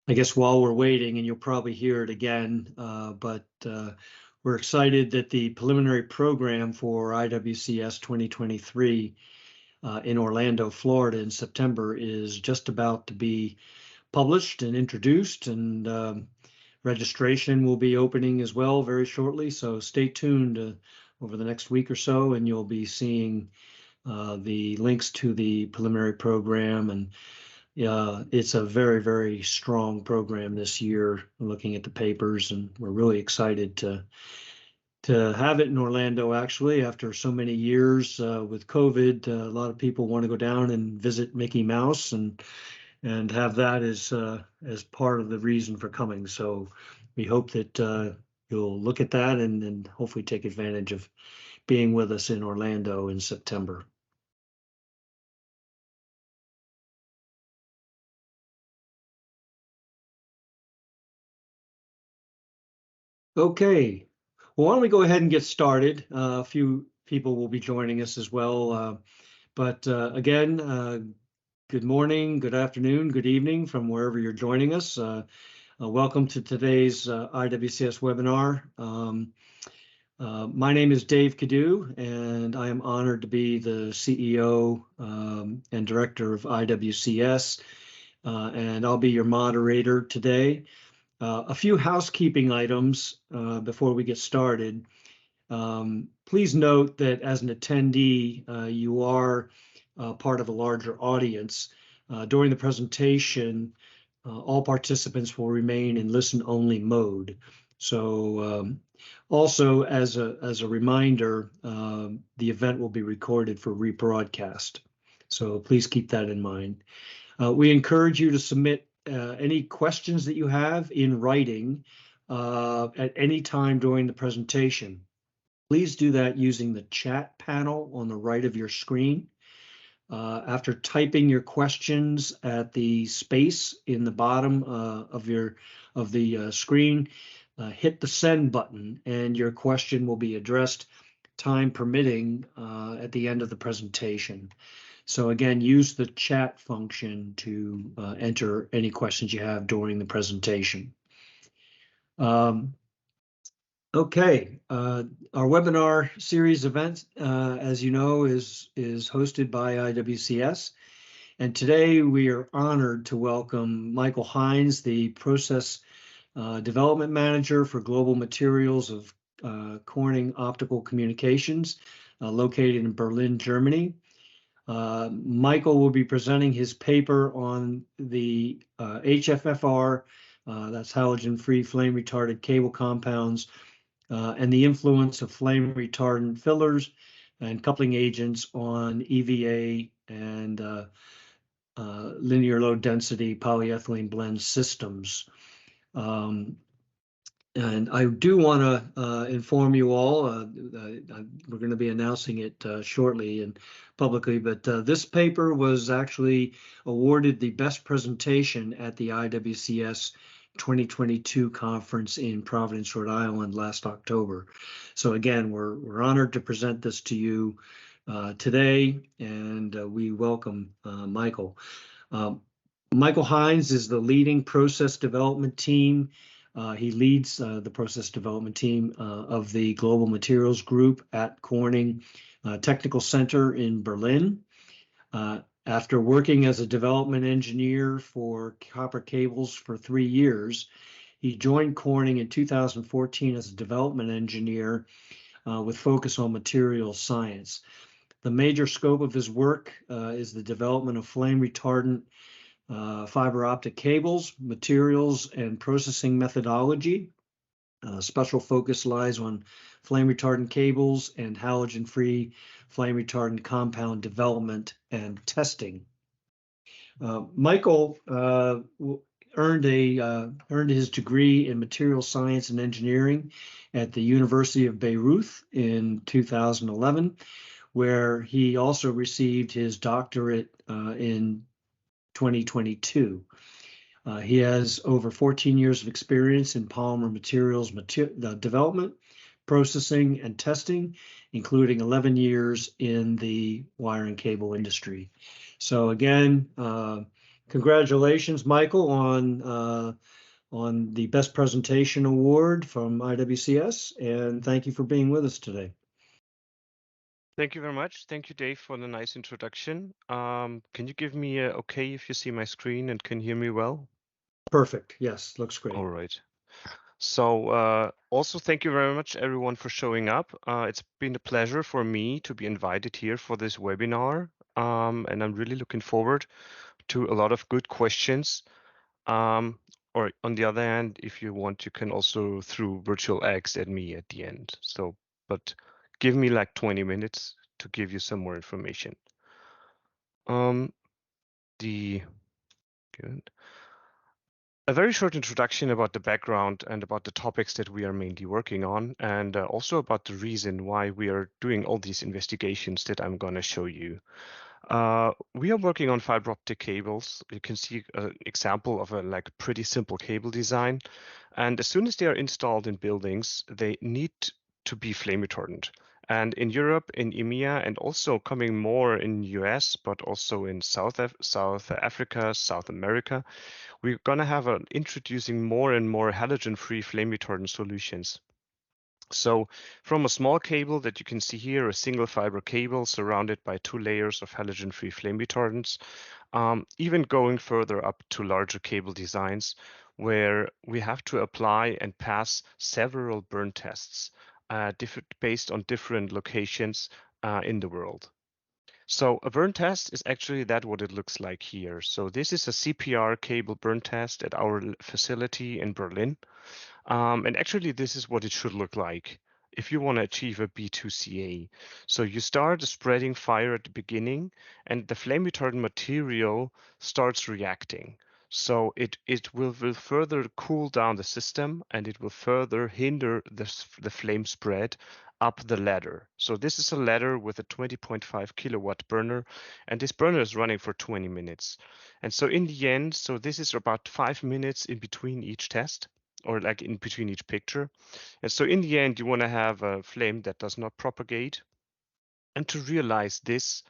I guess while we're waiting, and you'll probably hear it again, but we're excited that the preliminary program for IWCS 2023 in Orlando, Florida in September is just about to be published and introduced, and registration will be opening as well very shortly. So stay tuned over the next week or so, and you'll be seeing the links to the preliminary program. And it's a very, very strong program this year, looking at the papers, and we're really excited to have it in Orlando. Actually, after so many years with COVID, a lot of people want to go down and visit Mickey Mouse and have that as part of the reason for coming. So we hope that you'll look at that and hopefully take advantage of being with us in Orlando in September. Okay, well, why don't we go ahead and get started? A few people will be joining us as well. But again, good morning, good afternoon, good evening from wherever you're joining us. Welcome to today's IWCS webinar. My name is Dave Cadu, and I am honored to be the CEO and director of IWCS, and I'll be your moderator today. A few housekeeping items before we get started. Please note that as an attendee, you are part of a larger audience. During the presentation, all participants will remain in listen-only mode. So also as a reminder, the event will be recorded for rebroadcast. So please keep that in mind. We encourage you to submit any questions that you have in writing at any time during the presentation. Please do that using the chat panel on the right of your screen. After typing your questions at the space in the bottom of the screen, hit the send button, and your question will be addressed, time permitting, at the end of the presentation. So again, use the chat function to enter any questions you have during the presentation. Okay, our webinar series event, as you know, is hosted by IWCS. And today we are honored to welcome Michael Hines, the Process Development Manager for Global Materials of Corning Optical Communications, located in Berlin, Germany. Michael will be presenting his paper on the HFFR, that's halogen-free flame-retardant cable compounds, and the influence of flame-retardant fillers and coupling agents on EVA and linear low density polyethylene blend systems. And I do want to inform you all, we're going to be announcing it shortly and publicly, but this paper was actually awarded the best presentation at the IWCS 2022 conference in Providence, Rhode Island last October. So again, we're honored to present this to you today, and we welcome Michael. Michael Hines is the leading process development team. He leads the process development team of the Global Materials Group at Corning Technical Center in Berlin. After working as a development engineer for copper cables for 3 years, he joined Corning in 2014 as a development engineer with focus on materials science. The major scope of his work is the development of flame retardant fiber optic cables, materials, and processing methodology. Special focus lies on flame retardant cables and halogen-free flame retardant compound development and testing. Michael earned his degree in material science and engineering at the University of Bayreuth in 2011, where he also received his doctorate in 2022. He has over 14 years of experience in polymer materials development, processing, and testing, including 11 years in the wire and cable industry. So again, Congratulations, Michael, on the Best Presentation Award from IWCS, and thank you for being with us today. Thank you very much. Thank you, Dave, for the nice introduction. Can you give me a okay if you see my screen and can hear me well? Perfect. Yes, looks great. All right. So also thank you very much, everyone, for showing up. It's been a pleasure for me to be invited here for this webinar, and I'm really looking forward to a lot of good questions. Or on the other hand, if you want, you can also throw virtual eggs at me at the end. So, but give me like 20 minutes to give you some more information. Good. A very short introduction about the background and about the topics that we are mainly working on, and also about the reason why we are doing all these investigations that I'm going to show you. We are working on fiber optic cables. You can see an example of a pretty simple cable design. And as soon as they are installed in buildings, they need to be flame retardant. And in Europe, in EMEA, and also coming more in US, but also in South Africa, South America, we're going to have introducing more and more halogen-free flame retardant solutions. So from a small cable that you can see here, a single fiber cable surrounded by 2 layers of halogen-free flame retardants, even going further up to larger cable designs where we have to apply and pass several burn tests based on different locations in the world. So a burn test is actually what it looks like here. So this is a CPR cable burn test at our facility in Berlin. And actually, this is what it should look like if you want to achieve a B2CA. So you start spreading fire at the beginning, and the flame retardant material starts reacting. So it will further cool down the system, and it will further hinder the flame spread up the ladder. So this is a ladder with a 20.5 kilowatt burner, and this burner is running for 20 minutes. And so in the end, so this is about 5 minutes in between each test, or like in between each picture. And so in the end, you want to have a flame that does not propagate. And to realize this,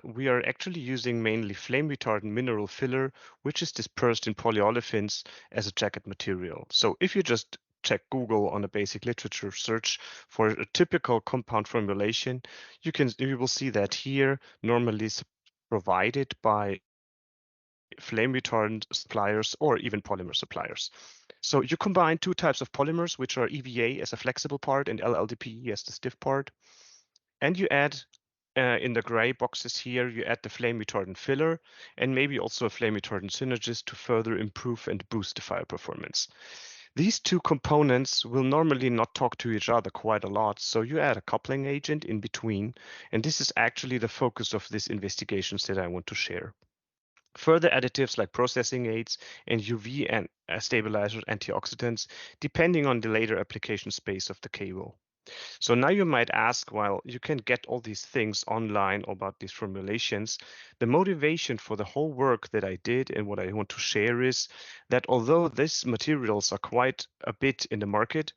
we are actually using mainly flame retardant mineral filler, which is dispersed in polyolefins as a jacket material. So if you just check Google on a basic literature search for a typical compound formulation, you will see that here normally provided by flame retardant suppliers or even polymer suppliers. So you combine 2 types of polymers, which are EVA as a flexible part and LLDPE as the stiff part. And you add, in the gray boxes here, you add the flame retardant filler and maybe also a flame retardant synergist to further improve and boost the fire performance. These 2 components will normally not talk to each other quite a lot, so you add a coupling agent in between, and this is actually the focus of these investigations that I want to share. Further additives like processing aids and UV and stabilizer antioxidants, depending on the later application space of the cable. So now you might ask, well, you can get all these things online about these formulations. The motivation for the whole work that I did and what I want to share is that although these materials are quite a bit in the market,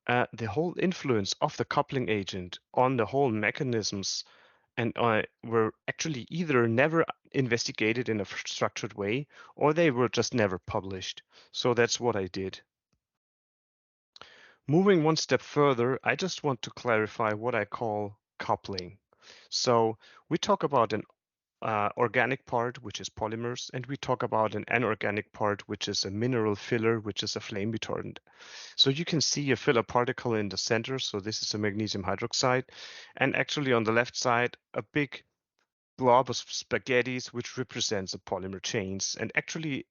the whole influence of the coupling agent on the whole mechanisms and were actually either never investigated in a structured way or they were just never published. So that's what I did. Moving one step further, I just want to clarify what I call coupling. So we talk about an organic part, which is polymers, and we talk about an anorganic part, which is a mineral filler, which is a flame retardant. So you can see a filler particle in the center. So this is a magnesium hydroxide. And actually on the left side, a big blob of spaghettis, which represents the polymer chains. And actually,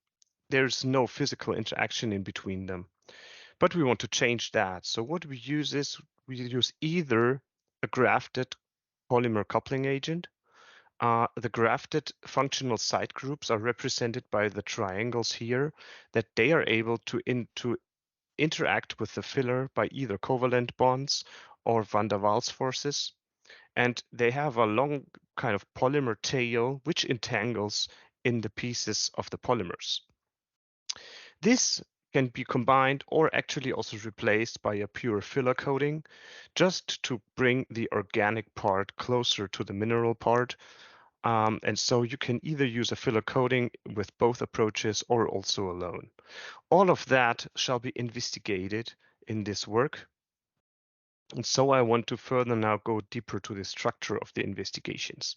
there's no physical interaction in between them. But we want to change that. So what we use is we use either a grafted polymer coupling agent. The grafted functional site groups are represented by the triangles here, that they are able to interact with the filler by either covalent bonds or van der Waals forces. And they have a long kind of polymer tail, which entangles in the pieces of the polymers. This can be combined or actually also replaced by a pure filler coating, just to bring the organic part closer to the mineral part. And so you can either use a filler coating with both approaches or also alone. All of that shall be investigated in this work. And so I want to further now go deeper to the structure of the investigations.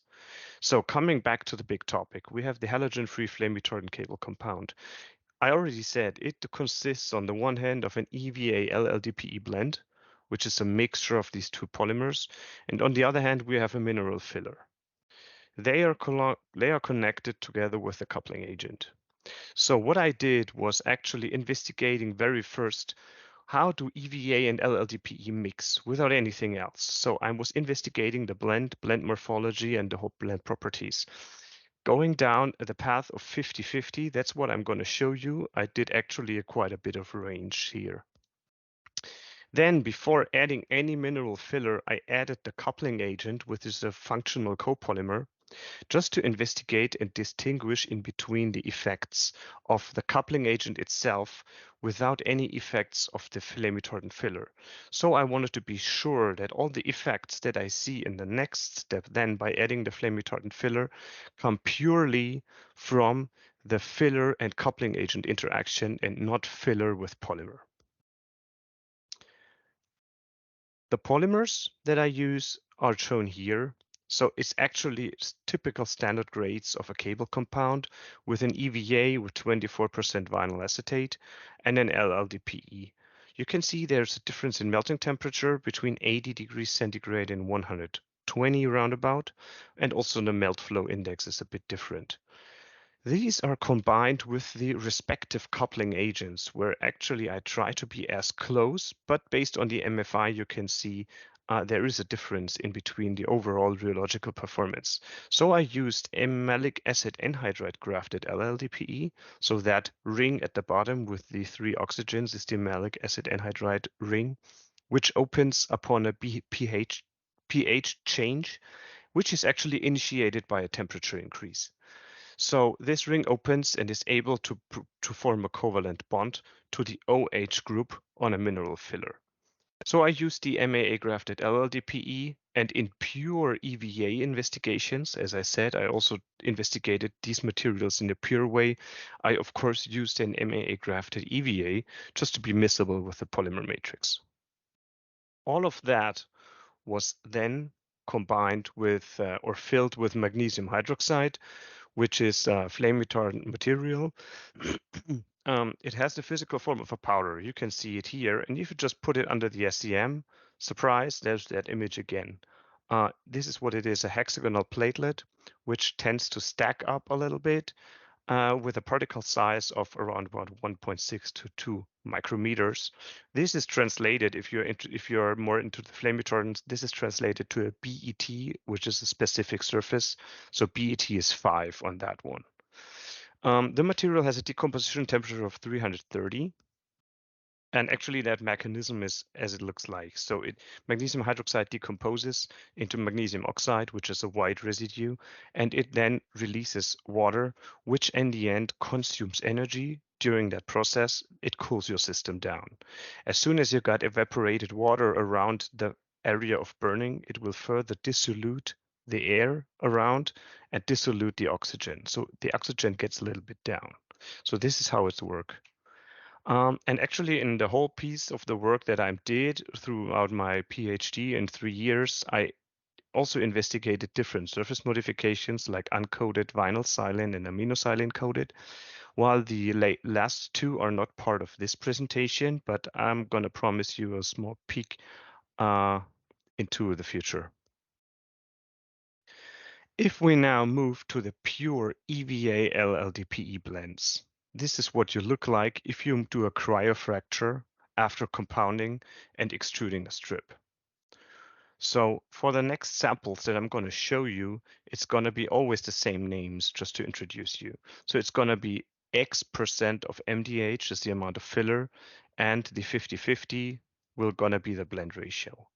So coming back to the big topic, we have the halogen-free flame retardant cable compound. I already said it consists on the one hand of an EVA-LLDPE blend, which is a mixture of these two polymers, and on the other hand, we have a mineral filler. They are connected together with a coupling agent. So what I did was actually investigating very first, how do EVA and LLDPE mix without anything else? So I was investigating the blend morphology, and the whole blend properties. Going down the path of 50-50, that's what I'm going to show you. I did actually quite a bit of range here. Then before adding any mineral filler, I added the coupling agent, which is a functional copolymer, just to investigate and distinguish in between the effects of the coupling agent itself without any effects of the flame-retardant filler. So I wanted to be sure that all the effects that I see in the next step then by adding the flame-retardant filler come purely from the filler and coupling agent interaction and not filler with polymer. The polymers that I use are shown here. So it's actually typical standard grades of a cable compound with an EVA with 24% vinyl acetate and an LLDPE. You can see there's a difference in melting temperature between 80 degrees centigrade and 120 roundabout, and also the melt flow index is a bit different. These are combined with the respective coupling agents, where actually I try to be as close, but based on the MFI, you can see there is a difference in between the overall rheological performance. So I used malic acid anhydride grafted LLDPE. So that ring at the bottom with the 3 oxygens is the malic acid anhydride ring, which opens upon a pH change, which is actually initiated by a temperature increase. So this ring opens and is able to form a covalent bond to the OH group on a mineral filler. So I used the MAA grafted LLDPE, and in pure EVA investigations, as I said, I also investigated these materials in a pure way. I, of course, used an MAA grafted EVA just to be miscible with the polymer matrix. All of that was then combined with or filled with magnesium hydroxide, which is a flame retardant material. It has the physical form of a powder. You can see it here. And if you just put it under the SEM, surprise, there's that image again. This is what it is, a hexagonal platelet, which tends to stack up a little bit with a particle size of around about 1.6 to 2 micrometers. This is translated, if you're more into the flame retardants, this is translated to a BET, which is a specific surface. So BET is 5 on that one. The material has a decomposition temperature of 330. And actually that mechanism is as it looks like. So magnesium hydroxide decomposes into magnesium oxide, which is a white residue, and it then releases water, which in the end consumes energy. During that process, it cools your system down. As soon as you got evaporated water around the area of burning, it will further dissolute the air around and dissolute the oxygen. So the oxygen gets a little bit down. So this is how it's works. And actually, in the whole piece of the work that I did throughout my PhD in 3 years, I also investigated different surface modifications like uncoated vinyl silane and aminosilane coated, while the last two are not part of this presentation, but I'm going to promise you a small peek into the future. If we now move to the pure EVA LLDPE blends, this is what you look like if you do a cryofracture after compounding and extruding a strip. So for the next samples that I'm going to show you, it's going to be always the same names just to introduce you. So it's going to be X% of MDH is the amount of filler, and the 50-50 will going to be the blend ratio.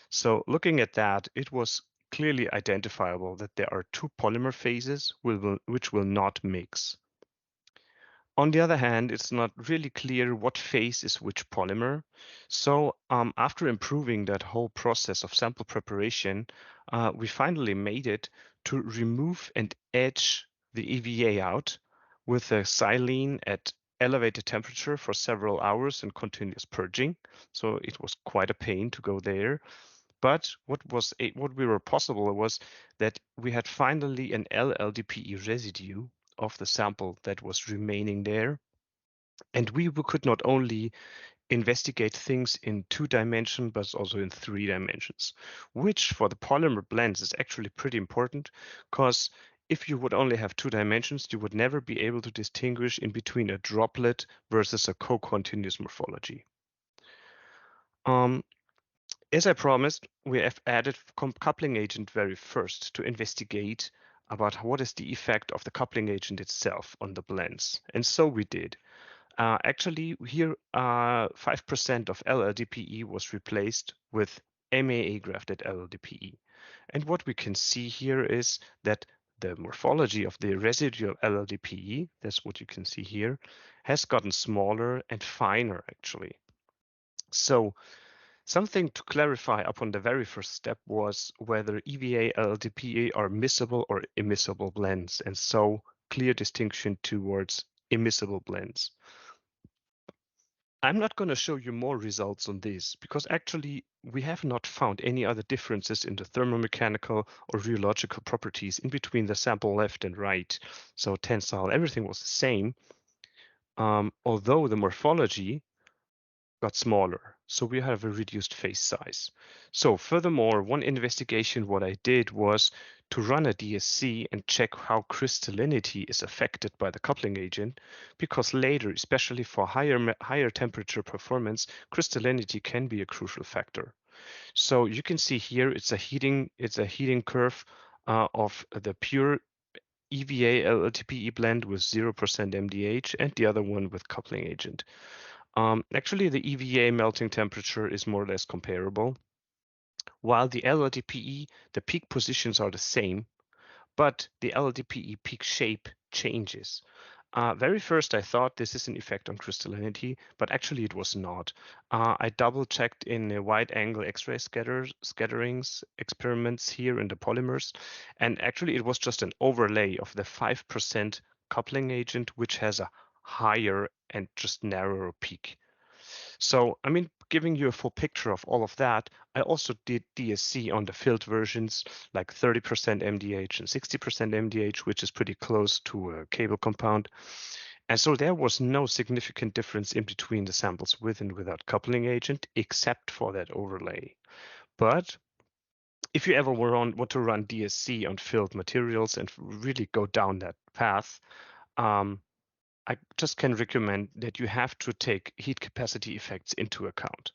So looking at that, it was clearly identifiable that there are 2 polymer phases which will not mix. On the other hand, it's not really clear what phase is which polymer. So after improving that whole process of sample preparation, we finally made it to remove and etch the EVA out with a silane at elevated temperature for several hours and continuous purging. So it was quite a pain to go there. But what we were possible was that we had finally an LLDPE residue of the sample that was remaining there. And we could not only investigate things in 2 dimensions, but also in 3 dimensions, which for the polymer blends is actually pretty important, because if you would only have 2 dimensions, you would never be able to distinguish in between a droplet versus a co-continuous morphology. As I promised, we have added coupling agent very first to investigate about what is the effect of the coupling agent itself on the blends. And so we did. Actually, here 5% of LLDPE was replaced with MAA grafted LLDPE. And what we can see here is that the morphology of the residual LLDPE, that's what you can see here, has gotten smaller and finer actually. So something to clarify upon the very first step was whether EVA LLDPE are miscible or immiscible blends, and so clear distinction towards immiscible blends. I'm not going to show you more results on this because actually we have not found any other differences in the thermo-mechanical or rheological properties in between the sample left and right. So tensile, everything was the same, although the morphology got smaller. So we have a reduced face size. So furthermore, one investigation what I did was to run a DSC and check how crystallinity is affected by the coupling agent, because later, especially for higher temperature performance, crystallinity can be a crucial factor. So you can see here it's a heating curve of the pure EVA LLDPE blend with 0% MDH and the other one with coupling agent. Actually, the EVA melting temperature is more or less comparable, while the LLDPE, the peak positions are the same, but the LLDPE peak shape changes. Very first, I thought this is an effect on crystallinity, but actually it was not. I double-checked in the wide-angle X-ray scatterings experiments here in the polymers, and actually it was just an overlay of the 5% coupling agent, which has a higher and just narrower peak. So, I mean, giving you a full picture of all of that, I also did DSC on the filled versions, like 30% MDH and 60% MDH, which is pretty close to a cable compound. And so there was no significant difference in between the samples with and without coupling agent, except for that overlay. But if you ever want to run DSC on filled materials and really go down that path, I just can recommend that you have to take heat capacity effects into account.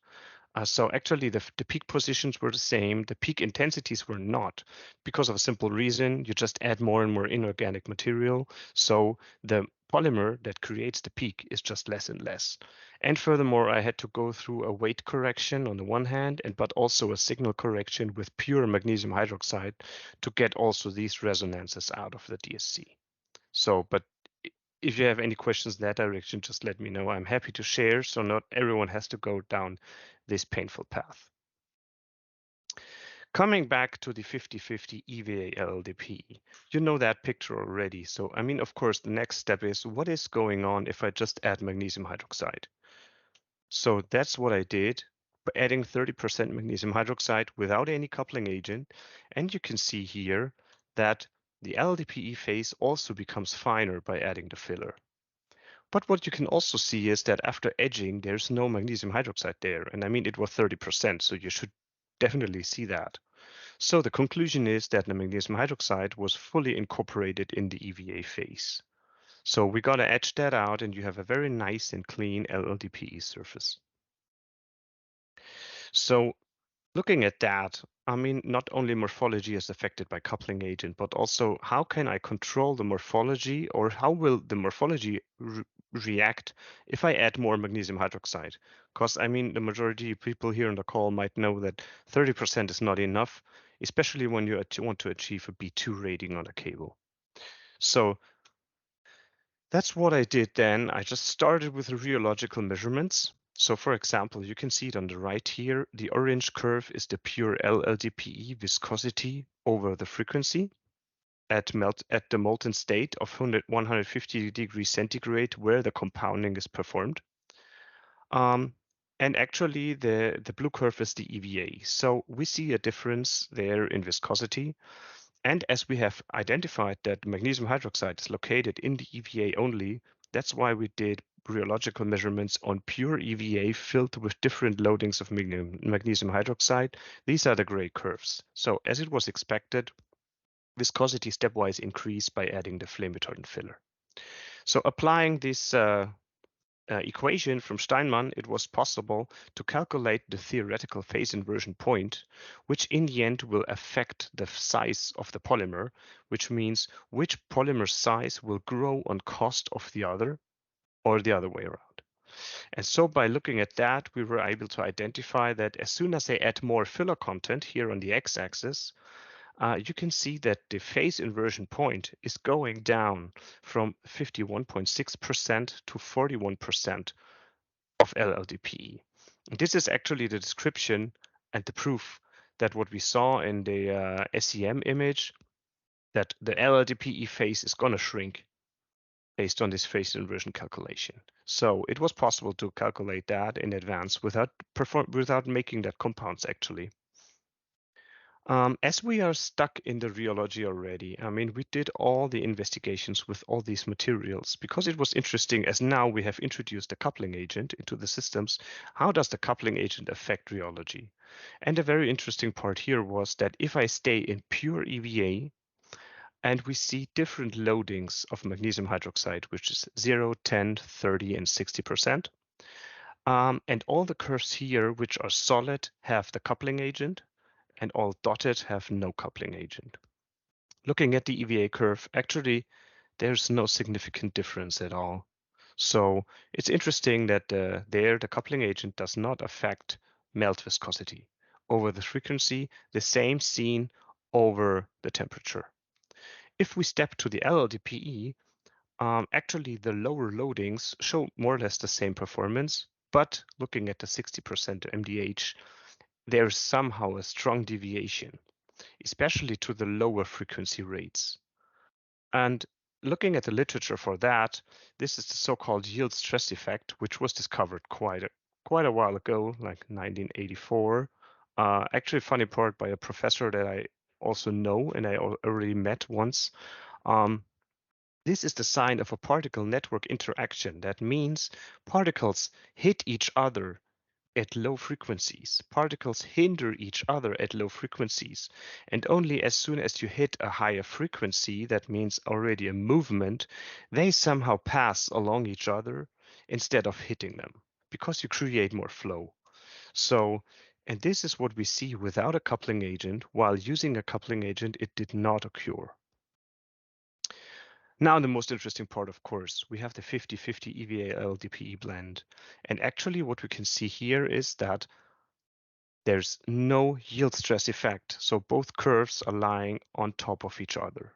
So actually the peak positions were the same, the peak intensities were not, because of a simple reason: you just add more and more inorganic material, so the polymer that creates the peak is just less and less. And furthermore, I had to go through a weight correction on the one hand, but also a signal correction with pure magnesium hydroxide to get also these resonances out of the DSC. So, but if you have any questions in that direction, just let me know. I'm happy to share, so not everyone has to go down this painful path. Coming back to the 50-50 EVA LLDPE, you know that picture already. So, I mean, of course, the next step is what is going on if I just add magnesium hydroxide? So that's what I did, by adding 30% magnesium hydroxide without any coupling agent. And you can see here that the LLDPE phase also becomes finer by adding the filler. But what you can also see is that after edging, there's no magnesium hydroxide there. And I mean, it was 30%, so you should definitely see that. So the conclusion is that the magnesium hydroxide was fully incorporated in the EVA phase. So we got to etch that out, and you have a very nice and clean LLDPE surface. So looking at that, I mean, not only morphology is affected by coupling agent, but also how can I control the morphology, or how will the morphology react if I add more magnesium hydroxide? Because I mean, the majority of people here on the call might know that 30% is not enough, especially when you want to achieve a B2 rating on a cable. So that's what I did then. I just started with the rheological measurements. So for example, you can see it on the right here. The orange curve is the pure LLDPE viscosity over the frequency. at the molten state of 150 degrees centigrade where the compounding is performed. And actually the blue curve is the EVA. So we see a difference there in viscosity. And as we have identified that magnesium hydroxide is located in the EVA only, that's why we did rheological measurements on pure EVA filled with different loadings of magnesium hydroxide. These are the gray curves. So as it was expected, viscosity stepwise increased by adding the flame retardant filler. So applying this equation from Steinmann, it was possible to calculate the theoretical phase inversion point, which in the end will affect the size of the polymer, which means which polymer size will grow on cost of the other or the other way around. And so by looking at that, we were able to identify that as soon as I add more filler content here on the x-axis, you can see that the phase inversion point is going down from 51.6% to 41% of LLDPE. This is actually the description and the proof that what we saw in the SEM image, that the LLDPE phase is going to shrink based on this phase inversion calculation. So it was possible to calculate that in advance without making that compounds actually. As we are stuck in the rheology already, I mean, we did all the investigations with all these materials because it was interesting, as now we have introduced a coupling agent into the systems. How does the coupling agent affect rheology? And a very interesting part here was that if I stay in pure EVA and we see different loadings of magnesium hydroxide, which is 0, 10, 30, and 60%, and all the curves here, which are solid, have the coupling agent, and all dotted have no coupling agent. Looking at the EVA curve, actually, there's no significant difference at all. So it's interesting that there the coupling agent does not affect melt viscosity over the frequency, the same seen over the temperature. If we step to the LLDPE, actually the lower loadings show more or less the same performance, but looking at the 60% MDH, there's somehow a strong deviation, especially to the lower frequency rates. And looking at the literature for that, this is the so-called yield stress effect, which was discovered quite a while ago, like 1984. Actually, funny part by a professor that I also know and I already met once. This is the sign of a particle network interaction. That means particles hit each other at low frequencies. Particles hinder each other at low frequencies. And only as soon as you hit a higher frequency, that means already a movement, they somehow pass along each other instead of hitting them because you create more flow. So, and this is what we see without a coupling agent. While using a coupling agent, it did not occur. Now, the most interesting part, of course, we have the 50-50 EVA-LLDPE blend. And actually what we can see here is that there's no yield stress effect. So both curves are lying on top of each other.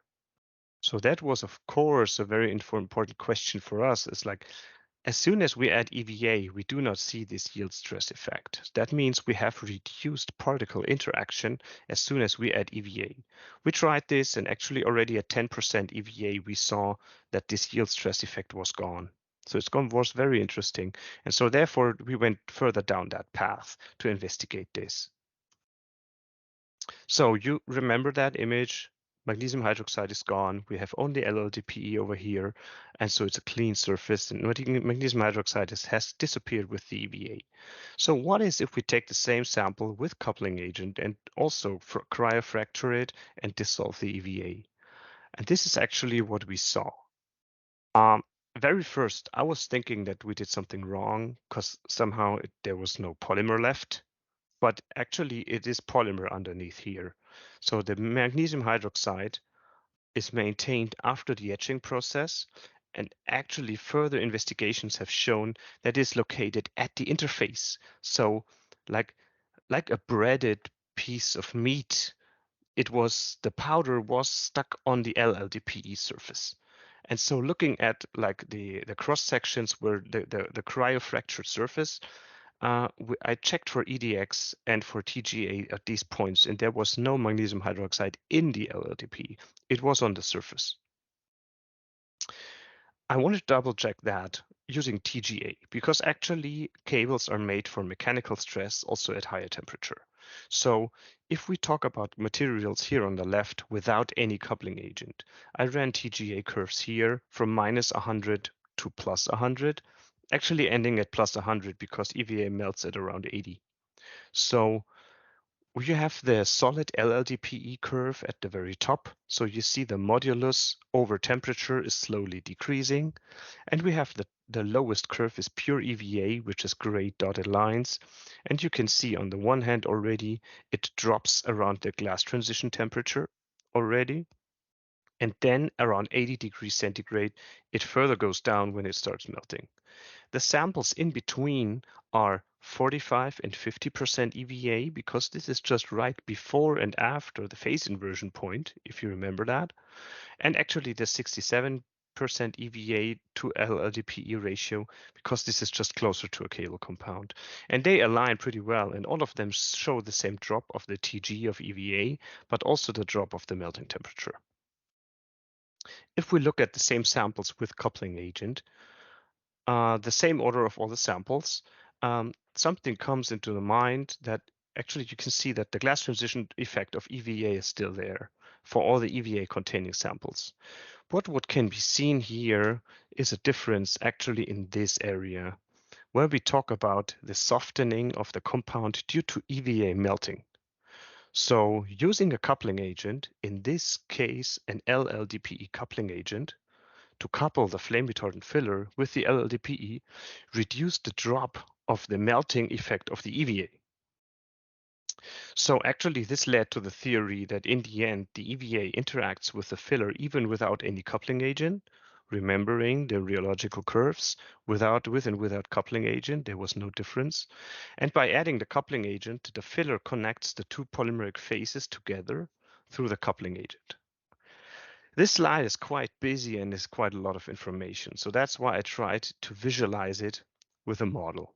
So that was, of course, a very important question for us. It's like, as soon as we add EVA, we do not see this yield stress effect. That means we have reduced particle interaction as soon as we add EVA. We tried this, and actually already at 10% EVA, we saw that this yield stress effect was gone. So it was very interesting. And so therefore, we went further down that path to investigate this. So you remember that image? Magnesium hydroxide is gone. We have only LLDPE over here. And so it's a clean surface. And magnesium hydroxide has disappeared with the EVA. So what is if we take the same sample with coupling agent and also cryofracture it and dissolve the EVA? And this is actually what we saw. Very first, I was thinking that we did something wrong because somehow there was no polymer left. But actually it is polymer underneath here. So the magnesium hydroxide is maintained after the etching process, and actually further investigations have shown that it's located at the interface. So like a breaded piece of meat, the powder was stuck on the LLDPE surface. And so looking at like the cross sections where the cryofractured surface, I checked for EDX and for TGA at these points, and there was no magnesium hydroxide in the LLDPE. It was on the surface. I want to double check that using TGA, because actually cables are made for mechanical stress also at higher temperature. So if we talk about materials here on the left without any coupling agent, I ran TGA curves here from -100 to +100, actually ending at +100 because EVA melts at around 80. So you have the solid LLDPE curve at the very top. So you see the modulus over temperature is slowly decreasing. And we have the lowest curve is pure EVA, which is gray dotted lines. And you can see on the one hand already, it drops around the glass transition temperature already. And then around 80 degrees centigrade, it further goes down when it starts melting. The samples in between are 45 and 50% EVA, because this is just right before and after the phase inversion point, if you remember that. And actually the 67% EVA to LLDPE ratio, because this is just closer to a cable compound. And they align pretty well, and all of them show the same drop of the TG of EVA, but also the drop of the melting temperature. If we look at the same samples with coupling agent, the same order of all the samples, something comes into the mind that actually you can see that the glass transition effect of EVA is still there for all the EVA containing samples. What can be seen here is a difference actually in this area, where we talk about the softening of the compound due to EVA melting. So using a coupling agent, in this case an LLDPE coupling agent, to couple the flame retardant filler with the LLDPE, reduce the drop of the melting effect of the EVA. So actually this led to the theory that in the end, the EVA interacts with the filler even without any coupling agent. Remembering the rheological curves, with and without coupling agent, there was no difference. And by adding the coupling agent, the filler connects the two polymeric phases together through the coupling agent. This slide is quite busy and is quite a lot of information. So that's why I tried to visualize it with a model.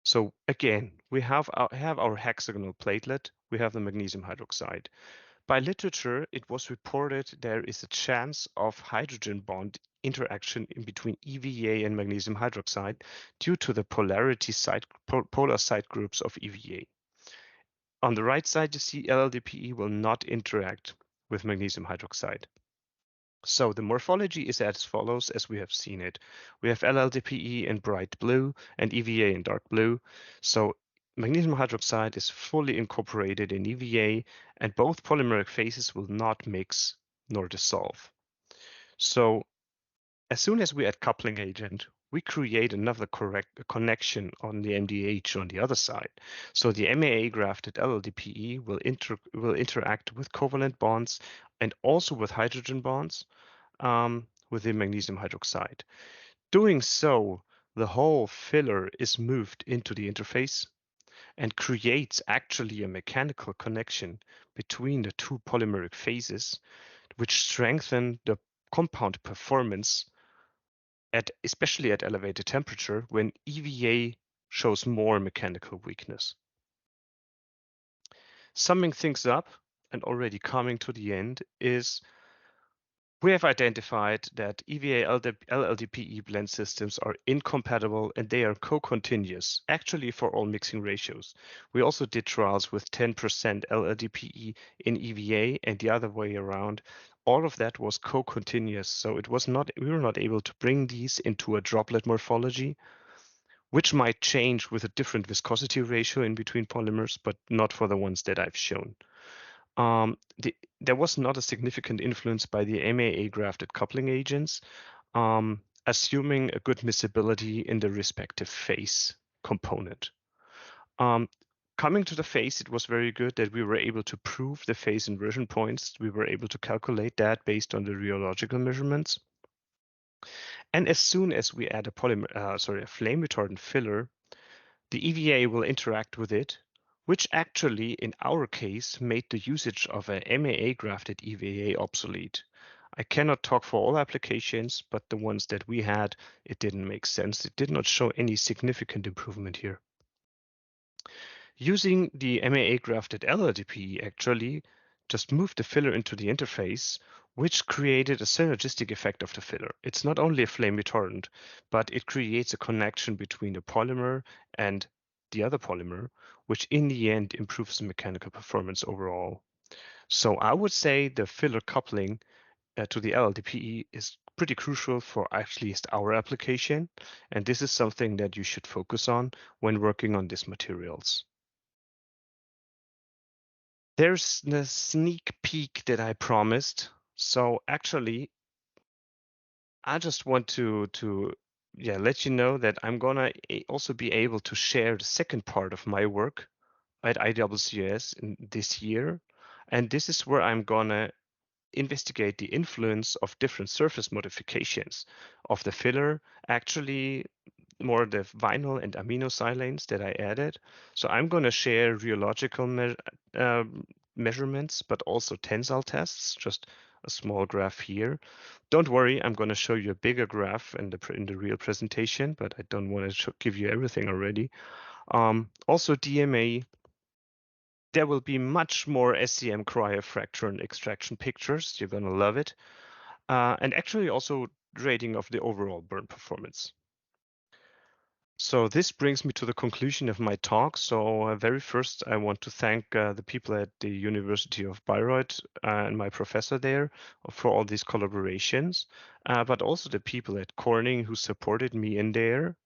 So again, we have our hexagonal platelet, we have the magnesium hydroxide. By literature, it was reported there is a chance of hydrogen bond interaction in between EVA and magnesium hydroxide due to the polar side groups of EVA. On the right side, you see LLDPE will not interact with magnesium hydroxide. So the morphology is as follows as we have seen it. We have LLDPE in bright blue and EVA in dark blue. So magnesium hydroxide is fully incorporated in EVA, and both polymeric phases will not mix nor dissolve. So as soon as we add coupling agent, we create another connection on the MDH on the other side. So the MAA grafted LLDPE will interact with covalent bonds and also with hydrogen bonds with the magnesium hydroxide. Doing so, the whole filler is moved into the interface and creates actually a mechanical connection between the two polymeric phases, which strengthen the compound performance especially at elevated temperature when EVA shows more mechanical weakness. Summing things up and already coming to the end is we have identified that EVA LLDPE blend systems are incompatible and they are co-continuous, actually for all mixing ratios. We also did trials with 10% LLDPE in EVA and the other way around. All of that was co-continuous, so we were not able to bring these into a droplet morphology, which might change with a different viscosity ratio in between polymers, but not for the ones that I've shown. There was not a significant influence by the MAA grafted coupling agents, assuming a good miscibility in the respective phase component. Coming to the phase, it was very good that we were able to prove the phase inversion points. We were able to calculate that based on the rheological measurements. And as soon as we add a flame retardant filler, the EVA will interact with it, which actually, in our case, made the usage of a MAA grafted EVA obsolete. I cannot talk for all applications, but the ones that we had, it didn't make sense. It did not show any significant improvement here. Using the MAA grafted LLDPE actually just moved the filler into the interface, which created a synergistic effect of the filler. It's not only a flame retardant, but it creates a connection between the polymer and the other polymer, which in the end improves the mechanical performance overall. So I would say the filler coupling to the LLDPE is pretty crucial for at least our application, and this is something that you should focus on when working on these materials. There's the sneak peek that I promised. So actually, I just want to let you know that I'm gonna also be able to share the second part of my work at IWCS in this year, and this is where I'm gonna investigate the influence of different surface modifications of the filler, actually more the vinyl and aminosilanes that I added. So I'm going to share rheological measurements, but also tensile tests, just a small graph here. Don't worry, I'm going to show you a bigger graph in the real presentation, but I don't want to give you everything already. Also DMA, there will be much more SEM cryofracture and extraction pictures. You're going to love it. And actually also rating of the overall burn performance. So this brings me to the conclusion of my talk. So very first, I want to thank the people at the University of Bayreuth and my professor there for all these collaborations, but also the people at Corning who supported me in there.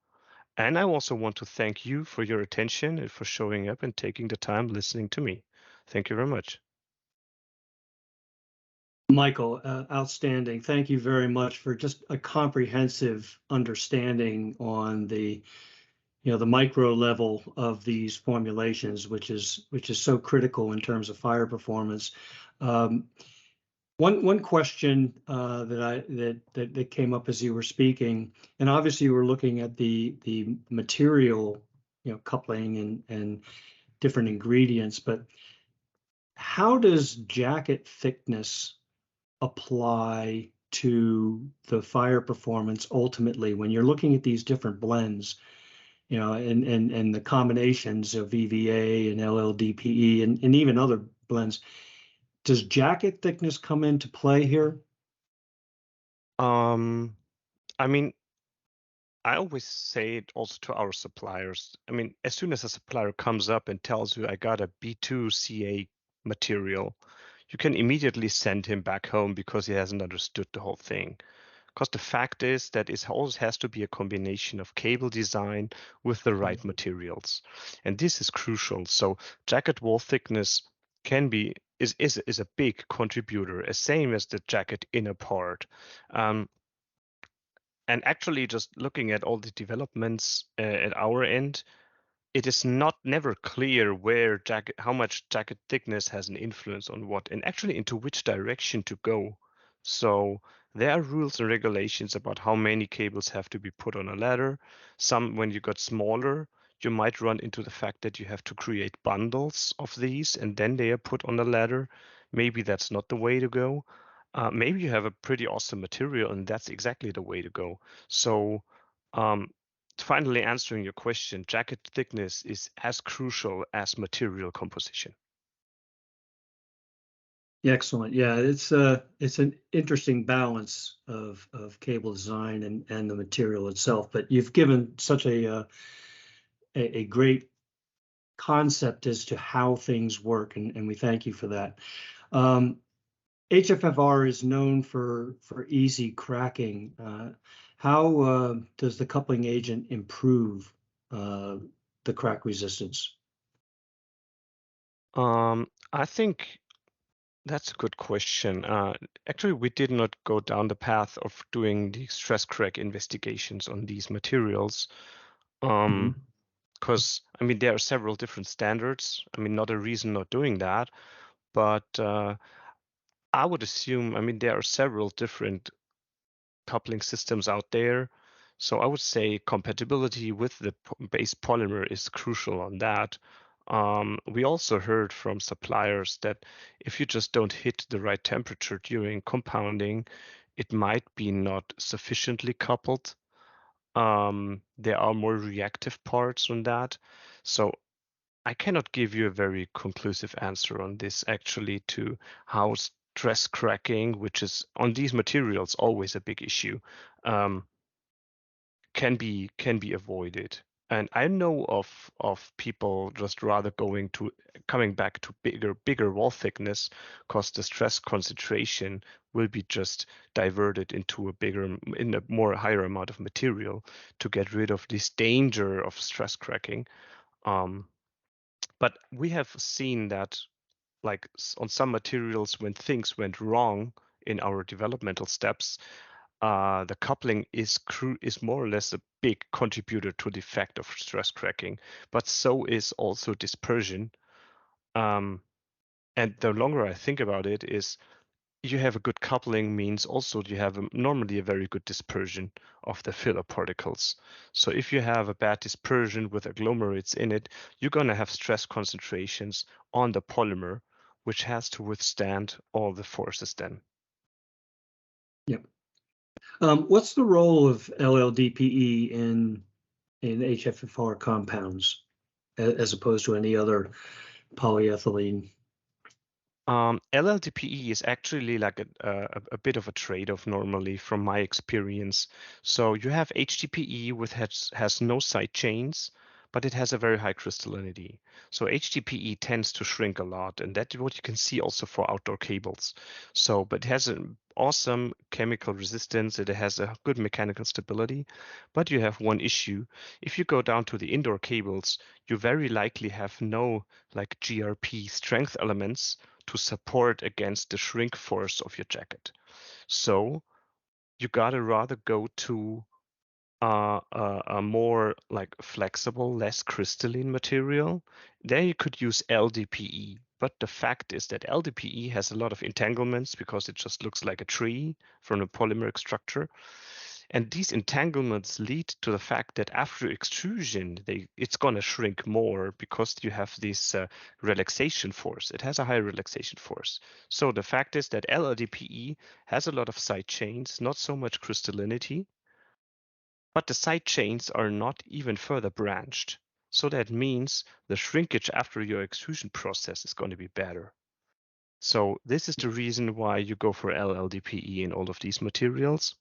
And I also want to thank you for your attention and for showing up and taking the time listening to me. Thank you very much. Michael, outstanding. Thank you very much for just a comprehensive understanding on the micro level of these formulations, which is so critical in terms of fire performance. One question that came up as you were speaking, and obviously you were looking at the material, coupling and different ingredients, but how does jacket thickness apply to the fire performance ultimately when you're looking at these different blends, and the combinations of EVA and LLDPE and even other blends? Does jacket thickness come into play here? I mean, I always say it also to our suppliers. I mean, as soon as a supplier comes up and tells you I got a B2 CA material, you can immediately send him back home because he hasn't understood the whole thing. Because the fact is that it always has to be a combination of cable design with the right materials. And this is crucial. So jacket wall thickness is a big contributor, as same as the jacket inner part. And actually, just looking at all the developments at our end, it is never clear how much jacket thickness has an influence on what, and actually into which direction to go. So there are rules and regulations about how many cables have to be put on a ladder. Some, when you got smaller, you might run into the fact that you have to create bundles of these and then they are put on a ladder. Maybe that's not the way to go. Maybe you have a pretty awesome material and that's exactly the way to go. So finally answering your question, jacket thickness is as crucial as material composition. Excellent. Yeah, it's an interesting balance of cable design and the material itself. But you've given such a great concept as to how things work, and we thank you for that. HFFR is known for easy cracking. How does the coupling agent improve the crack resistance? I think that's a good question. Actually, we did not go down the path of doing the stress crack investigations on these materials. Because I mean, there are several different standards. I mean, not a reason not doing that, but I would assume, I mean, there are several different coupling systems out there. So I would say compatibility with the base polymer is crucial on that. We also heard from suppliers that if you just don't hit the right temperature during compounding, it might be not sufficiently coupled. There are more reactive parts on that. So I cannot give you a very conclusive answer on this actually to how stress cracking, which is on these materials always a big issue, can be avoided. And I know of people just rather coming back to bigger wall thickness, because the stress concentration will be just diverted into in a more higher amount of material to get rid of this danger of stress cracking. But we have seen that, like on some materials, when things went wrong in our developmental steps, the coupling is more or less a big contributor to the effect of stress cracking, but so is also dispersion. And the longer I think about it, is you have a good coupling means also you have normally a very good dispersion of the filler particles. So if you have a bad dispersion with agglomerates in it, you're going to have stress concentrations on the polymer, which has to withstand all the forces then. Yep. What's the role of LLDPE in HFFR compounds as opposed to any other polyethylene? LLDPE is actually like a bit of a trade-off normally from my experience. So you have HDPE which has no side chains, but it has a very high crystallinity. So HDPE tends to shrink a lot, and that's what you can see also for outdoor cables. So, but it has an awesome chemical resistance. It has a good mechanical stability, but you have one issue. If you go down to the indoor cables, you very likely have no like GRP strength elements to support against the shrink force of your jacket. So you gotta rather go to a more like flexible, less crystalline material. There you could use LDPE, but the fact is that LDPE has a lot of entanglements because it just looks like a tree from a polymeric structure. And these entanglements lead to the fact that after extrusion, it's going to shrink more because you have this relaxation force. It has a high relaxation force. So the fact is that LLDPE has a lot of side chains, not so much crystallinity, but the side chains are not even further branched. So that means the shrinkage after your extrusion process is going to be better. So this is the reason why you go for LLDPE in all of these materials.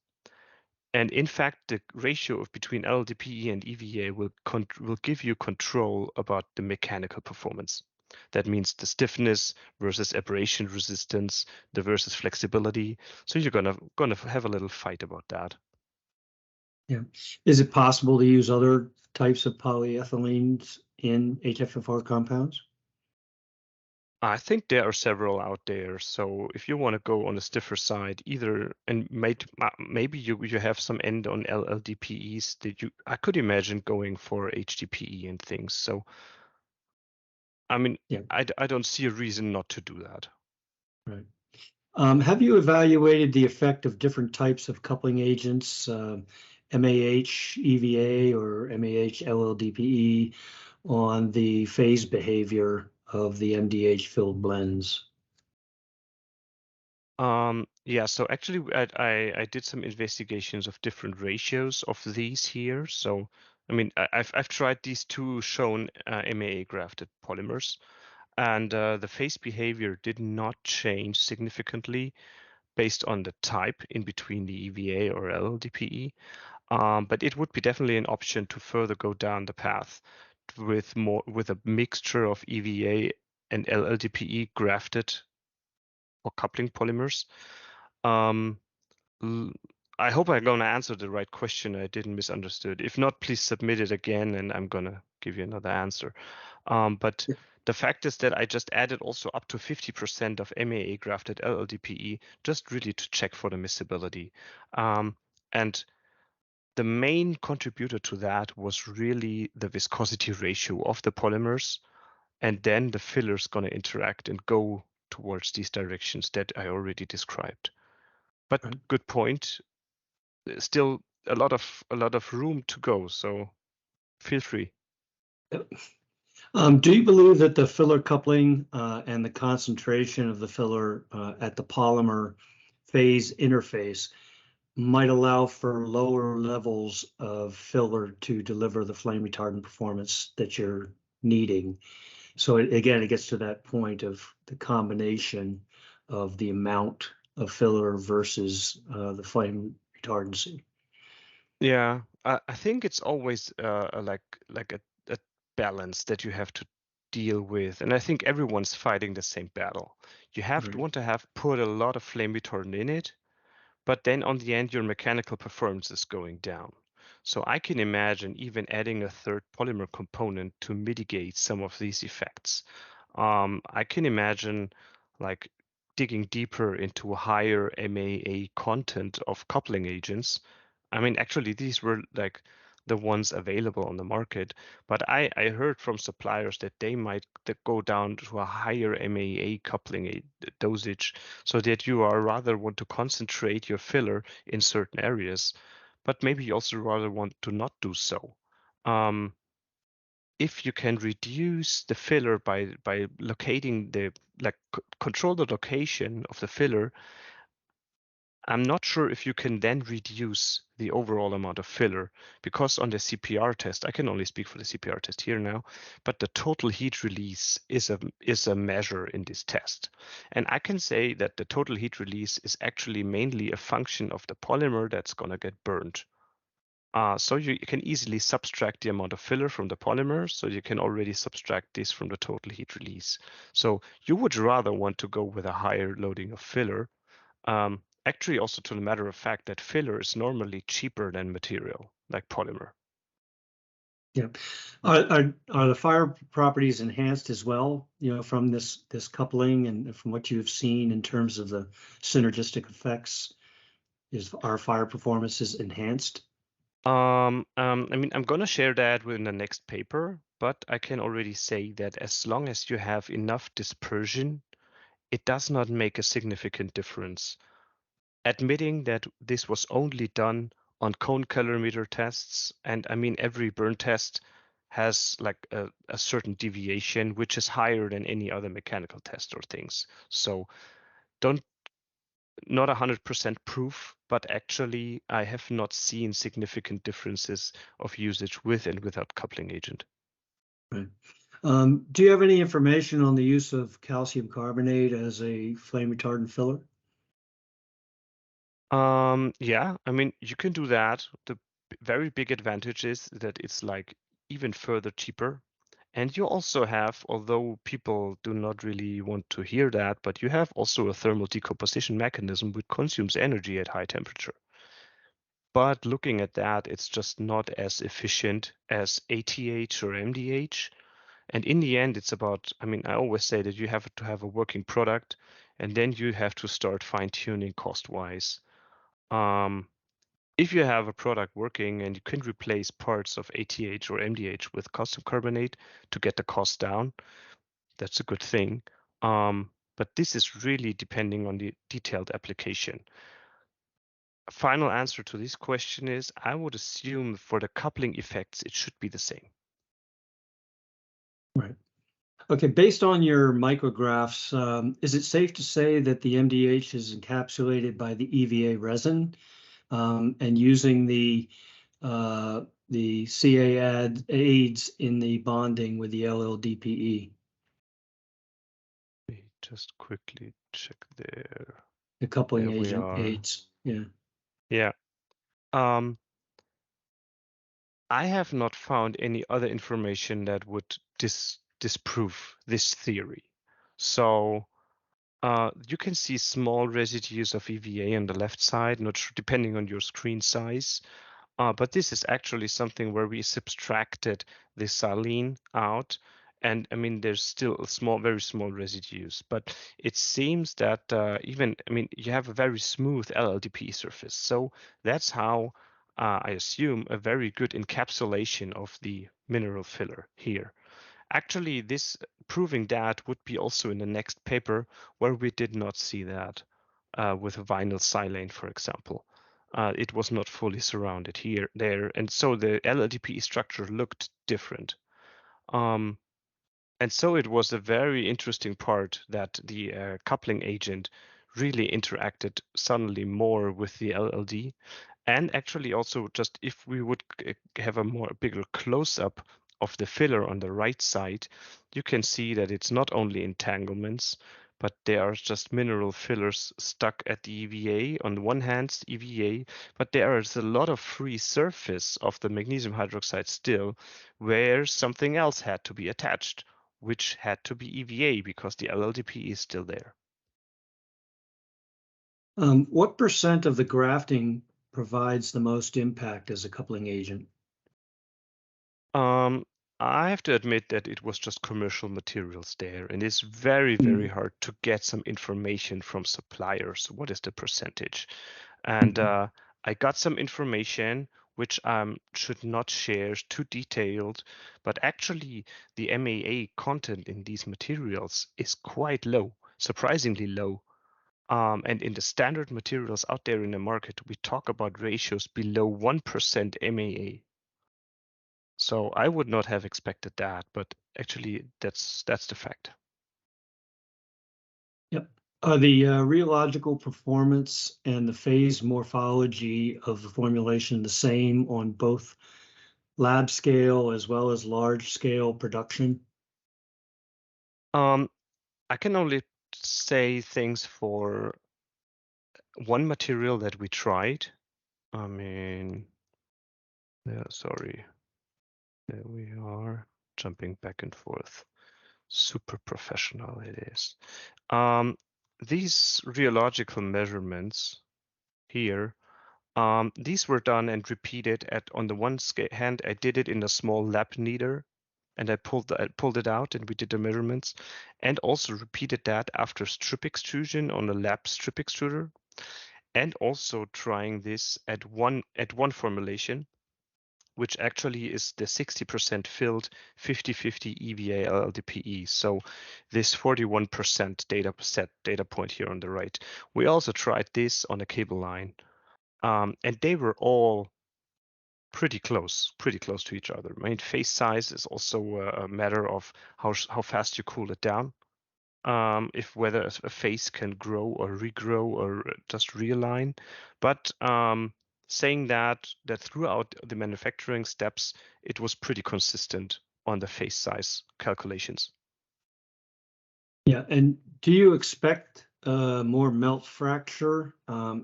And in fact, the ratio between LLDPE and EVA will give you control about the mechanical performance. That means the stiffness versus abrasion resistance, the versus flexibility. So you're gonna have a little fight about that. Yeah. Is it possible to use other types of polyethylenes in HFFR compounds? I think there are several out there. So if you want to go on the stiffer side, either and maybe you have some end on LLDPEs that I could imagine going for HDPE and things. So I mean, Yeah. I don't see a reason not to do that. Right. Have you evaluated the effect of different types of coupling agents, MAH, EVA, or MAH-LLDPE, on the phase behavior of the MDH-filled blends? Yeah, so actually I did some investigations of different ratios of these here. So I mean, I've tried these two shown MAA grafted polymers, and the phase behavior did not change significantly based on the type in between the EVA or LLDPE. But it would be definitely an option to further go down the path with a mixture of EVA and LLDPE grafted or coupling polymers. Um, I hope I'm going to answer the right question. I didn't misunderstood. If not, please submit it again and I'm going to give you another answer. But the fact is that I just added also up to 50% of MAA grafted LLDPE just really to check for the miscibility. And the main contributor to that was really the viscosity ratio of the polymers. And then the filler is going to interact and go towards these directions that I already described. But good point. Still a lot of room to go, so feel free. Do you believe that the filler coupling and the concentration of the filler at the polymer phase interface might allow for lower levels of filler to deliver the flame retardant performance that you're needing? So again, it gets to that point of the combination of the amount of filler versus the flame retardancy. Yeah, I think it's always like a balance that you have to deal with, and I think everyone's fighting the same battle. You have to Right. want to have put a lot of flame retardant in it, but then on the end, your mechanical performance is going down. So I can imagine even adding a third polymer component to mitigate some of these effects. I can imagine like digging deeper into a higher MAA content of coupling agents. I mean, actually, these were like the ones available on the market, but I heard from suppliers that they might go down to a higher MAA coupling dosage so that you are rather want to concentrate your filler in certain areas, but maybe you also rather want to not do so. If you can reduce the filler by locating the control the location of the filler, I'm not sure if you can then reduce the overall amount of filler, because on the CPR test, I can only speak for the CPR test here now, but the total heat release is a measure in this test. And I can say that the total heat release is actually mainly a function of the polymer that's going to get burned. So you can easily subtract the amount of filler from the polymer, so you can already subtract this from the total heat release. So you would rather want to go with a higher loading of filler. Actually, also to the matter of fact that filler is normally cheaper than material, like polymer. Yeah. Are the fire properties enhanced as well, from this coupling and from what you've seen in terms of the synergistic effects? Is our fire performances enhanced? I mean, I'm gonna share that in the next paper, but I can already say that as long as you have enough dispersion, it does not make a significant difference. Admitting that this was only done on cone calorimeter tests, and I mean, every burn test has like a certain deviation, which is higher than any other mechanical test or things. So don't not 100% proof, but actually I have not seen significant differences of usage with and without coupling agent. Right. Do you have any information on the use of calcium carbonate as a flame retardant filler? Yeah, I mean, you can do that. The very big advantage is that it's like even further cheaper. And you also have, although people do not really want to hear that, but you have also a thermal decomposition mechanism which consumes energy at high temperature. But looking at that, it's just not as efficient as ATH or MDH. And in the end, it's about, I mean, I always say that you have to have a working product, and then you have to start fine-tuning cost-wise. If you have a product working and you can replace parts of ATH or MDH with calcium carbonate to get the cost down, that's a good thing. But this is really depending on the detailed application. A final answer to this question is I would assume for the coupling effects, it should be the same. Right. Okay, based on your micrographs, is it safe to say that the MDH is encapsulated by the EVA resin, and using the CA aids in the bonding with the LLDPE, Let me just quickly check there. the coupling There we agent are. aids? Yeah. Yeah. I have not found any other information that would disprove this theory. So you can see small residues of EVA on the left side, not sure, depending on your screen size. But this is actually something where we subtracted the saline out. And I mean, there's still a small, very small residues, but it seems that even, I mean, you have a very smooth LLDPE surface. So that's how I assume a very good encapsulation of the mineral filler here. Actually, this proving that would be also in the next paper where we did not see that with vinyl silane, for example. It was not fully surrounded there, and so the LLDPE structure looked different. And so it was a very interesting part that the coupling agent really interacted suddenly more with the LLD. And actually also just if we would have a bigger close-up of the filler on the right side, you can see that it's not only entanglements, but there are just mineral fillers stuck at the EVA. On the one hand, EVA, but there is a lot of free surface of the magnesium hydroxide still where something else had to be attached, which had to be EVA because the LLDPE is still there. What percent of the grafting provides the most impact as a coupling agent? I have to admit that it was just commercial materials there, and it's very, very Mm. hard to get some information from suppliers. What is the percentage? And I got some information which should not share too detailed, but actually the MAA content in these materials is quite low, surprisingly low. And in the standard materials out there in the market, we talk about ratios below 1% MAA. So I would not have expected that, but actually that's the fact. Yep. Are the rheological performance and the phase morphology of the formulation the same on both lab scale as well as large scale production? Um, I can only say things for one material that we tried. I mean, yeah, sorry. There we are, jumping back and forth. Super professional it is. These rheological measurements here, these were done and repeated on the one hand, I did it in a small lab kneader, and I pulled it out and we did the measurements, and also repeated that after strip extrusion on a lab strip extruder, and also trying this at one formulation, which actually is the 60% filled 50/50 EVA LLDPE. So this 41% data point here on the right. We also tried this on a cable line, and they were all pretty close to each other. I mean, phase size is also a matter of how fast you cool it down. If whether a phase can grow or regrow or just realign. But saying that throughout the manufacturing steps, it was pretty consistent on the phase size calculations. Yeah, and do you expect more melt fracture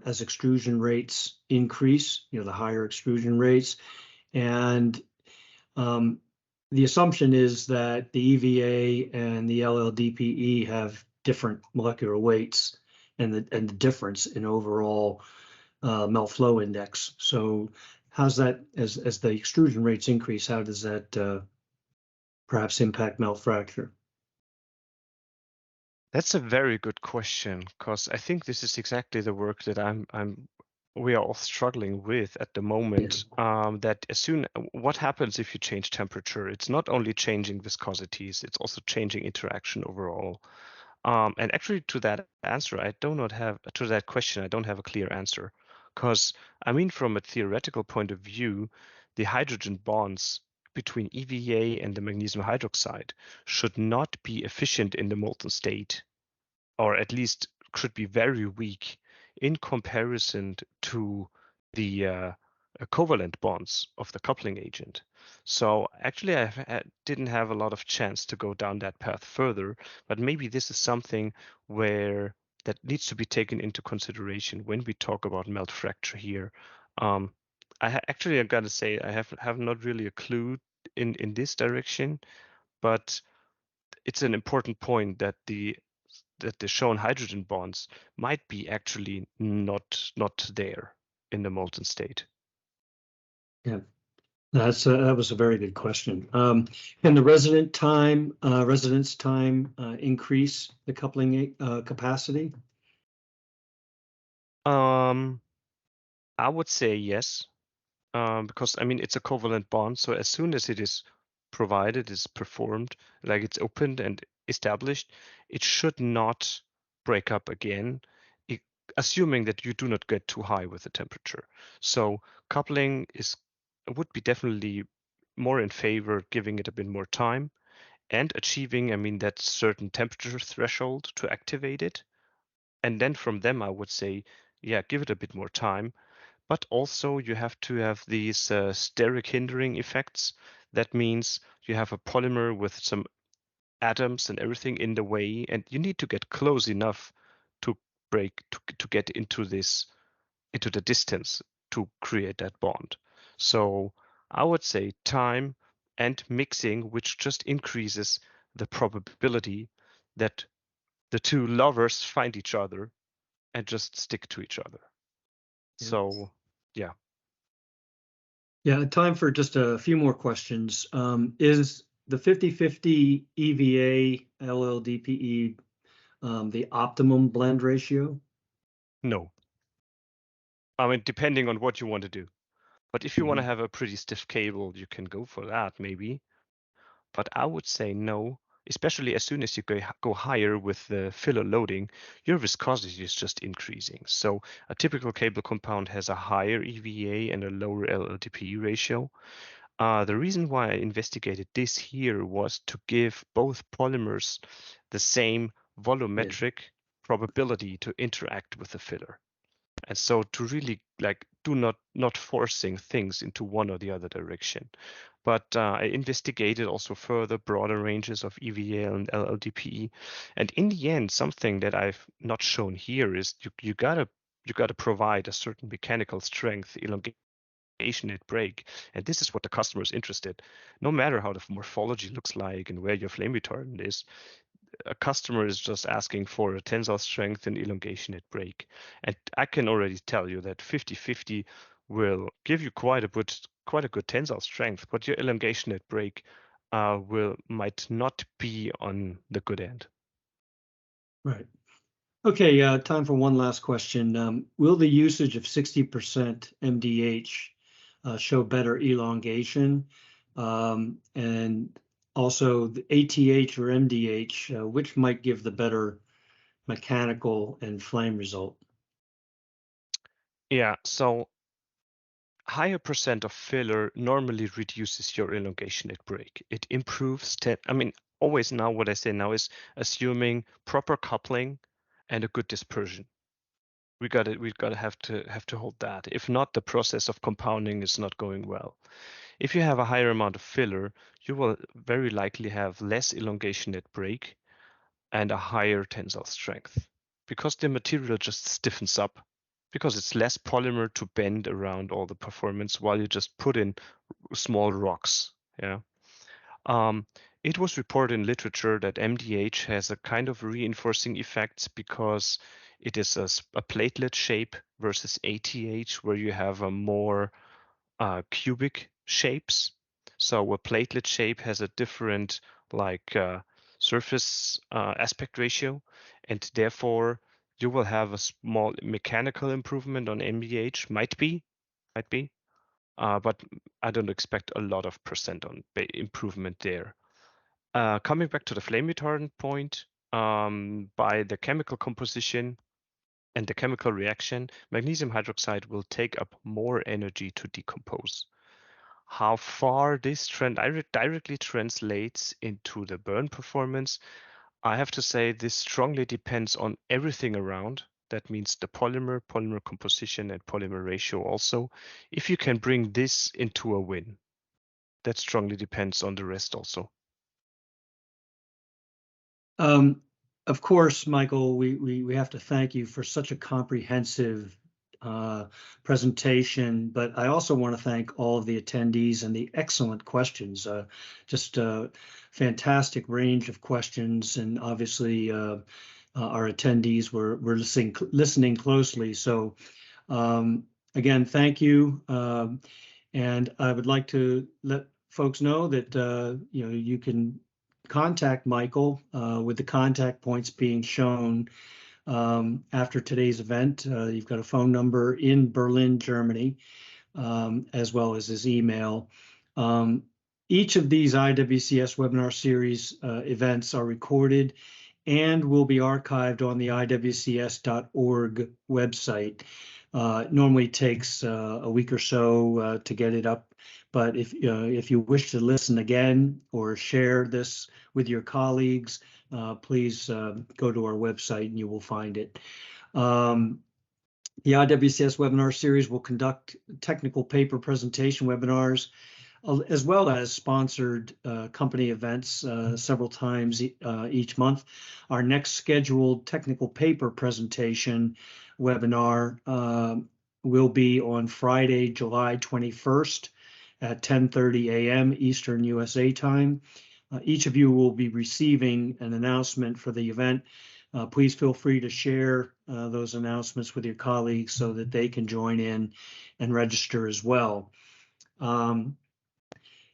as extrusion rates increase, the higher extrusion rates? And the assumption is that the EVA and the LLDPE have different molecular weights and the difference in overall melt flow index. So how's that, as the extrusion rates increase, how does that perhaps impact melt fracture? That's a very good question, because I think this is exactly the work that we are all struggling with at the moment. That what happens if you change temperature? It's not only changing viscosities, it's also changing interaction overall. And actually, to that question, I don't have a clear answer, because I mean, from a theoretical point of view, the hydrogen bonds between EVA and the magnesium hydroxide should not be efficient in the molten state, or at least should be very weak in comparison to the covalent bonds of the coupling agent. So actually, didn't have a lot of chance to go down that path further, but maybe this is something that needs to be taken into consideration when we talk about melt fracture here. Actually, I gotta say, I have not really a clue in this direction, but it's an important point that the shown hydrogen bonds might be actually not there in the molten state. Yeah, that was a very good question. Can the residence time increase the coupling capacity? I would say yes, because I mean it's a covalent bond. So as soon as it is provided, is performed, like it's opened and established, it should not break up again, assuming that you do not get too high with the temperature. So coupling would be definitely more in favor, giving it a bit more time. and achieving, I mean, that certain temperature threshold to activate it. And then from them, I would say, yeah, give it a bit more time. But also you have to have these steric hindering effects. That means you have a polymer with some atoms and everything in the way, and you need to get close enough to break, to get into the distance to create that bond. So I would say time and mixing, which just increases the probability that the two lovers find each other and just stick to each other. Yeah. So, yeah. Yeah, time for just a few more questions. Is the 50/50 EVA LLDPE the optimum blend ratio? No. I mean, depending on what you want to do. But if you want to Mhm. have a pretty stiff cable, you can go for that maybe. But I would say no, especially as soon as you go higher with the filler loading, your viscosity is just increasing. So a typical cable compound has a higher EVA and a lower LLDPE ratio. The reason why I investigated this here was to give both polymers the same volumetric probability to interact with the filler. And so to really like do not forcing things into one or the other direction. But I investigated also further broader ranges of EVA and LLDPE. And in the end, something that I've not shown here is you gotta provide a certain mechanical strength, elongation at break. And this is what the customer is interested. No matter how the morphology looks like and where your flame retardant is, a customer is just asking for a tensile strength and elongation at break. And I can already tell you that 50/50 will give you quite a good tensile strength, but your elongation at break might not be on the good end. Right. Okay, time for one last question. Will the usage of 60% MDH show better elongation? And also the ATH or MDH, which might give the better mechanical and flame result? Yeah, so higher percent of filler normally reduces your elongation at break. It improves, I mean, always now what I say now is assuming proper coupling and a good dispersion. We gotta have to hold that. If not, the process of compounding is not going well. If you have a higher amount of filler, you will very likely have less elongation at break and a higher tensile strength because the material just stiffens up because it's less polymer to bend around all the performance while you just put in small rocks. Yeah. It was reported in literature that MDH has a kind of reinforcing effect because it is a platelet shape versus ATH, where you have a more cubic shapes. So a platelet shape has a different surface aspect ratio, and therefore you will have a small mechanical improvement on MDH. Might be, but I don't expect a lot of percent on improvement there. Coming back to the flame retardant point, by the chemical composition and the chemical reaction, magnesium hydroxide will take up more energy to decompose. How far this trend directly translates into the burn performance, I have to say this strongly depends on everything around. That means the polymer composition, and polymer ratio also. If you can bring this into a win, that strongly depends on the rest also. Of course, Michael, we have to thank you for such a comprehensive presentation, but I also want to thank all of the attendees and the excellent questions. Just a fantastic range of questions, and obviously our attendees were listening closely. So again, thank you, and I would like to let folks know that you can contact Michael with the contact points being shown after today's event. You've got a phone number in Berlin, Germany, as well as his email. Each of these IWCS webinar series events are recorded and will be archived on the IWCS.org website. It normally takes a week or so to get it up, But if you wish to listen again or share this with your colleagues, please go to our website and you will find it. The IWCS webinar series will conduct technical paper presentation webinars, as well as sponsored company events several times each month. Our next scheduled technical paper presentation webinar will be on Friday, July 21st at 10:30 a.m. Eastern USA time. Each of you will be receiving an announcement for the event. Please feel free to share those announcements with your colleagues so that they can join in and register as well.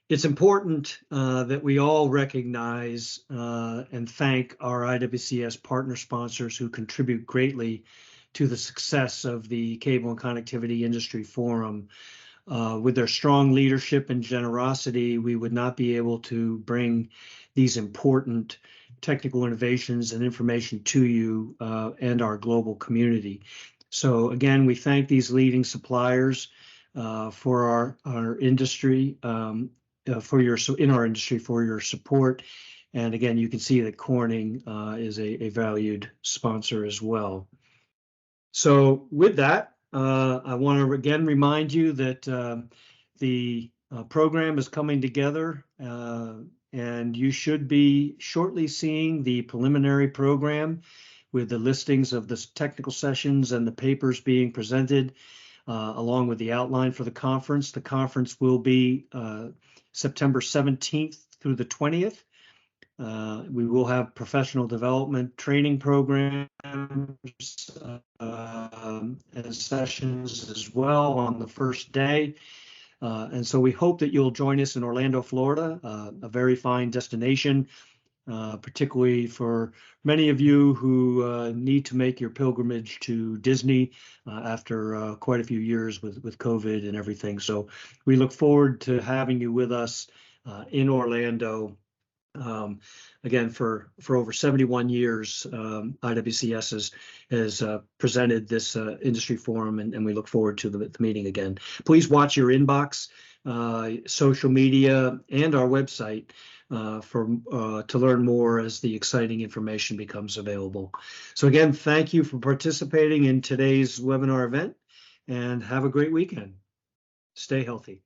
It's important that we all recognize and thank our IWCS partner sponsors who contribute greatly to the success of the Cable and Connectivity Industry Forum. With their strong leadership and generosity, we would not be able to bring these important technical innovations and information to you and our global community. So again, we thank these leading suppliers for our industry, for your support. And again, you can see that Corning is a valued sponsor as well. So with that, I want to again remind you that the program is coming together, and you should be shortly seeing the preliminary program with the listings of the technical sessions and the papers being presented, along with the outline for the conference. The conference will be September 17th through the 20th. We will have professional development training programs and sessions as well on the first day. And so we hope that you'll join us in Orlando, Florida, a very fine destination, particularly for many of you who need to make your pilgrimage to Disney after quite a few years with COVID and everything. So we look forward to having you with us in Orlando. Again, for over 71 years, IWCS has presented this industry forum, and we look forward to the meeting again. Please watch your inbox, social media, and our website to learn more as the exciting information becomes available. So again, thank you for participating in today's webinar event, and have a great weekend. Stay healthy.